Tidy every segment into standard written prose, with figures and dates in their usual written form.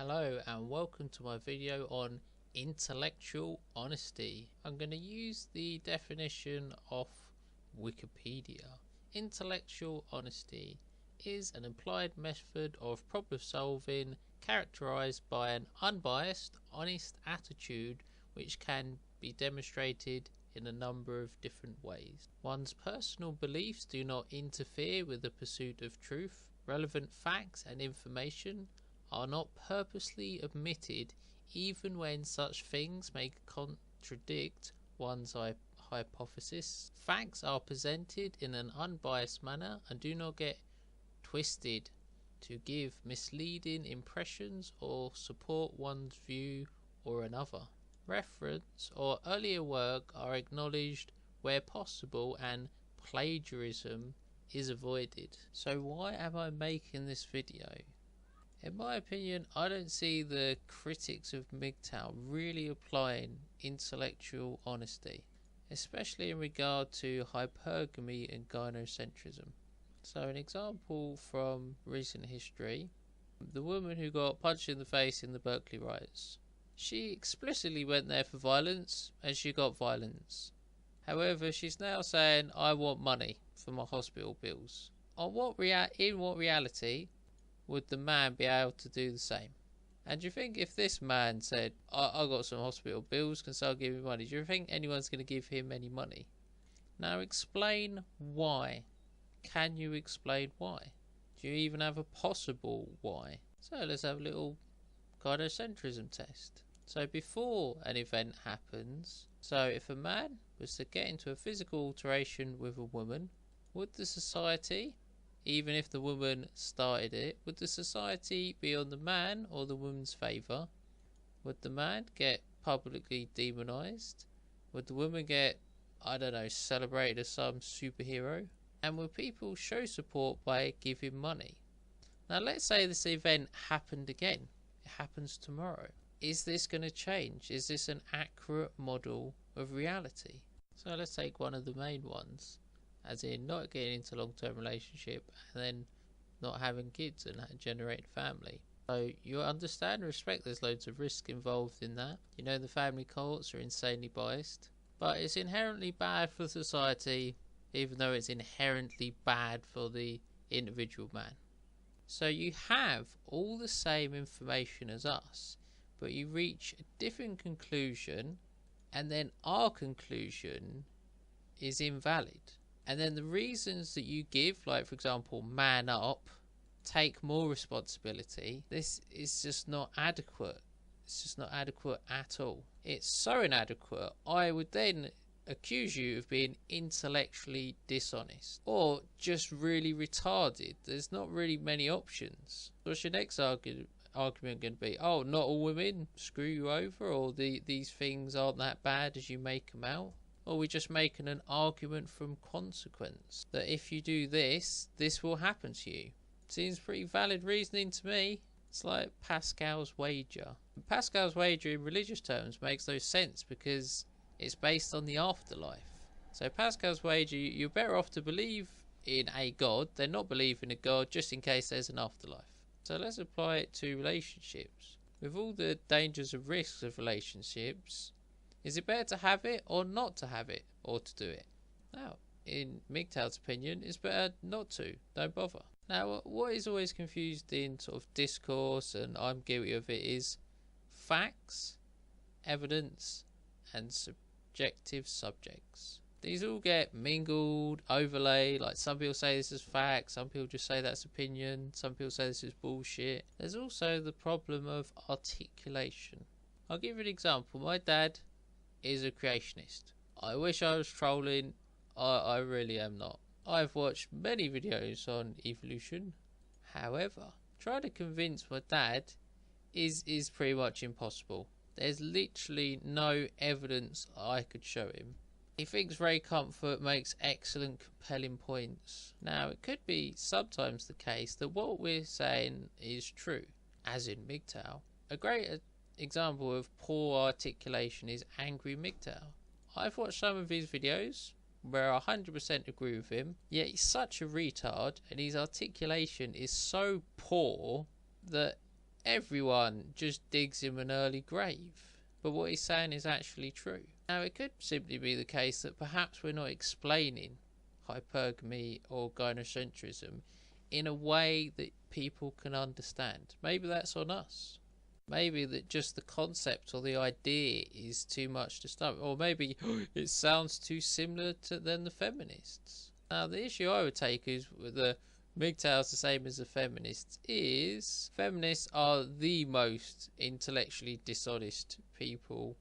Hello and welcome to my video on intellectual honesty. I'm going to use the definition of Wikipedia. Intellectual honesty is an applied method of problem solving characterized by an unbiased, honest attitude which can be demonstrated in a number of different ways. One's personal beliefs do not interfere with the pursuit of truth. Relevant facts and information are not purposely omitted even when such things may contradict one's hypothesis. Facts are presented in an unbiased manner and do not get twisted to give misleading impressions or support one's view or another. Reference or earlier work are acknowledged where possible and plagiarism is avoided. So why am I making this video? In my opinion, I don't see the critics of MGTOW really applying intellectual honesty, especially in regard to hypergamy and gynocentrism. So an example from recent history, the woman who got punched in the face in the Berkeley riots. She explicitly went there for violence and she got violence. However, she's now saying, I want money for my hospital bills. In what reality would the man be able to do the same? And do you think if this man said, I got some hospital bills, can someone give me money? Do you think anyone's going to give him any money? Now explain why. Can you explain why? Do you even have a possible why? So let's have a little gynocentrism test. So before an event happens, so if a man was to get into a physical altercation with a woman, would the society, even if the woman started it, would the society be on the man or the woman's favour? Would the man get publicly demonised? Would the woman get, I don't know, celebrated as some superhero? And would people show support by giving money? Now let's say this event happened again. It happens tomorrow. Is this going to change? Is this an accurate model of reality? So let's take one of the main ones, as in not getting into a long-term relationship and then not having kids and generating family. So you understand and respect there's loads of risk involved in that. You know the family courts are insanely biased, but it's inherently bad for society, even though it's inherently bad for the individual man. So you have all the same information as us, but you reach a different conclusion, and then our conclusion is invalid. And then the reasons that you give, like for example, man up, take more responsibility, this is just not adequate. It's just not adequate at all. It's so inadequate, I would then accuse you of being intellectually dishonest or just really retarded. There's not really many options. What's your next argument going to be? Oh, not all women screw you over, or these things aren't that bad as you make them out? Or we're just making an argument from consequence that if you do this, this will happen to you. Seems pretty valid reasoning to me. It's like Pascal's wager. Pascal's wager in religious terms makes no sense because it's based on the afterlife. So Pascal's wager, you're better off to believe in a god than not believe in a god just in case there's an afterlife. So let's apply it to relationships. With all the dangers and risks of relationships, is it better to have it or not to have it, or to do it? Now, in MGTOW's opinion, it's better not to. Don't bother. Now, what is always confused in sort of discourse, and I'm guilty of it, is facts, evidence, and subjective subjects. These all get mingled, overlaid. Like some people say this is fact, some people just say that's opinion, some people say this is bullshit. There's also the problem of articulation. I'll give you an example. My dad is a creationist. I wish I was trolling. I really am not. I've watched many videos on evolution. However, trying to convince my dad is pretty much impossible. There's literally no evidence I could show him. He thinks Ray Comfort makes excellent, compelling points. Now, it could be sometimes the case that what we're saying is true, as in MGTOW. A great example of poor articulation is Angry MGTOW. I've watched some of his videos where I 100% agree with him, yet he's such a retard and his articulation is so poor that everyone just digs him an early grave. But what he's saying is actually true. Now, it could simply be the case that perhaps we're not explaining hypergamy or gynocentrism in a way that people can understand. Maybe that's on us. Maybe that just the concept or the idea is too much to stomach, or maybe it sounds too similar to than the feminists. Now, the issue I would take is with the MGTOW is the same as the feminists is feminists are the most intellectually dishonest people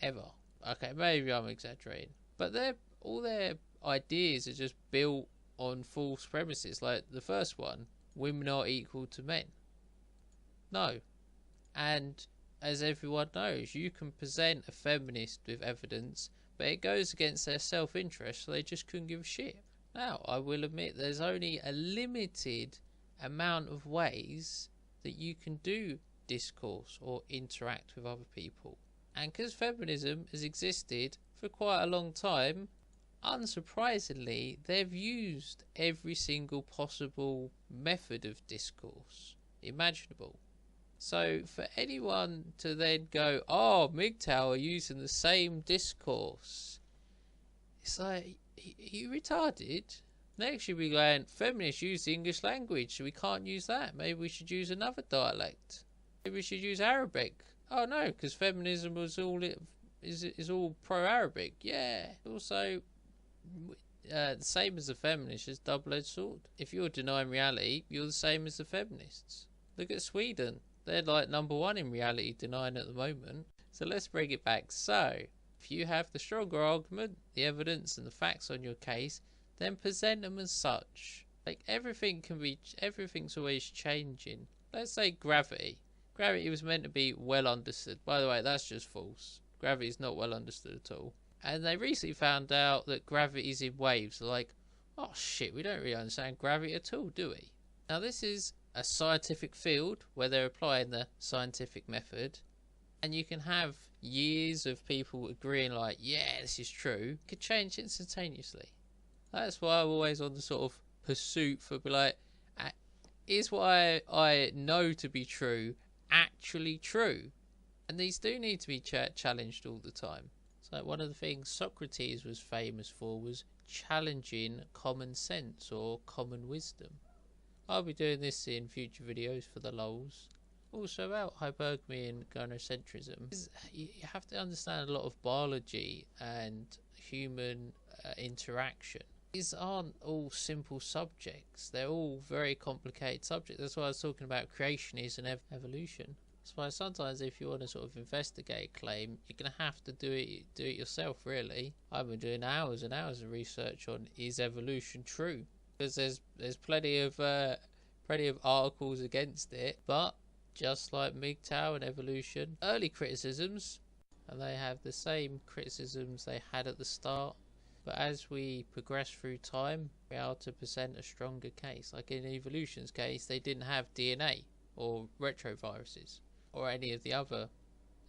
ever. Okay, maybe I'm exaggerating, but all their ideas are just built on false premises. Like the first one, women are equal to men. No. And as everyone knows, you can present a feminist with evidence, but it goes against their self-interest, so they just couldn't give a shit. Now, I will admit there's only a limited amount of ways that you can do discourse or interact with other people. And because feminism has existed for quite a long time, unsurprisingly, they've used every single possible method of discourse imaginable. So for anyone to then go, oh, MGTOW are using the same discourse, it's like, are you retarded? Next you'll be going, feminists use the English language, so we can't use that. Maybe we should use another dialect. Maybe we should use Arabic. Oh no, because feminism was is all pro-Arabic. Yeah. Also, the same as the feminists is double-edged sword. If you're denying reality, you're the same as the feminists. Look at Sweden. They're like #1 in reality denying at the moment. So let's bring it back. So, if you have the stronger argument, the evidence and the facts on your case, then present them as such. Like everything's always changing. Let's say gravity. Gravity was meant to be well understood. By the way, that's just false. Gravity is not well understood at all. And they recently found out that gravity is in waves. They're like, oh shit, we don't really understand gravity at all, do we? Now this is a scientific field where they're applying the scientific method, and you can have years of people agreeing like, yeah, this is true. It could change instantaneously. That's why I'm always on the sort of pursuit for be like, is what I know to be true actually true? And these do need to be challenged all the time. So one of the things Socrates was famous for was challenging common sense or common wisdom. I'll be doing this in future videos for the lols. Also about hypergamy and gynocentrism. You have to understand a lot of biology and human interaction. These aren't all simple subjects. They're all very complicated subjects. That's why I was talking about creationism and evolution. That's why sometimes if you want to sort of investigate a claim, you're going to have to do it yourself, really. I've been doing hours and hours of research on is evolution true? Because there's plenty of articles against it, but just like MGTOW and evolution, early criticisms, and they have the same criticisms they had at the start, but as we progress through time, we're able to present a stronger case. Like in evolution's case, they didn't have DNA or retroviruses or any of the other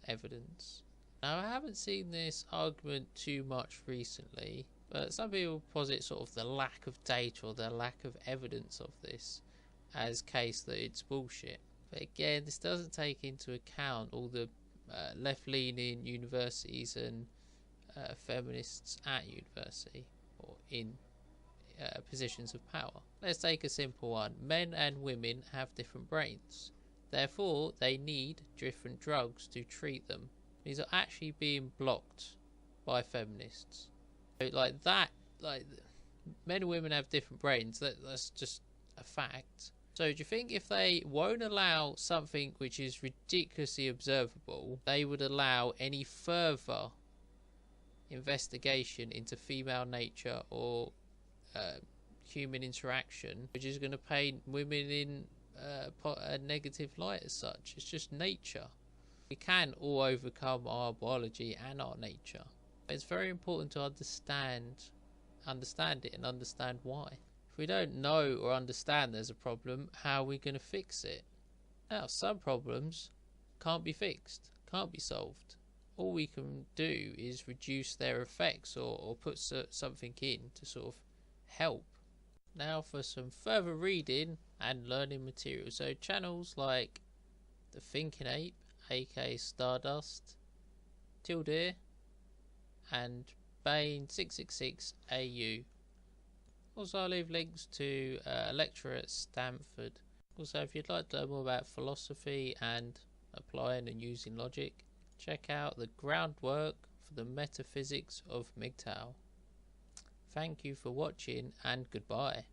evidence. Now, I haven't seen this argument too much recently, but some people posit sort of the lack of data or the lack of evidence of this as case that it's bullshit. But again, this doesn't take into account all the left-leaning universities and feminists at university or in positions of power. Let's take a simple one. Men and women have different brains. Therefore, they need different drugs to treat them. These are actually being blocked by feminists. So like that, like men and women have different brains. That's just a fact. So do you think if they won't allow something which is ridiculously observable, they would allow any further investigation into female nature or human interaction, which is going to paint women in a negative light as such? It's just nature. We can all overcome our biology and our nature. It's very important to understand it and understand why. If we don't know or understand there's a problem, how are we going to fix it? Now, some problems can't be fixed, can't be solved. All we can do is reduce their effects or put something in to sort of help. Now for some further reading and learning material. So channels like the Thinking Ape, aka Stardust, Tilde, and Bane666AU. Also, I'll leave links to a lecture at Stanford. Also, if you'd like to learn more about philosophy and applying and using logic, check out the Groundwork for the Metaphysics of MGTOW. Thank you for watching and goodbye.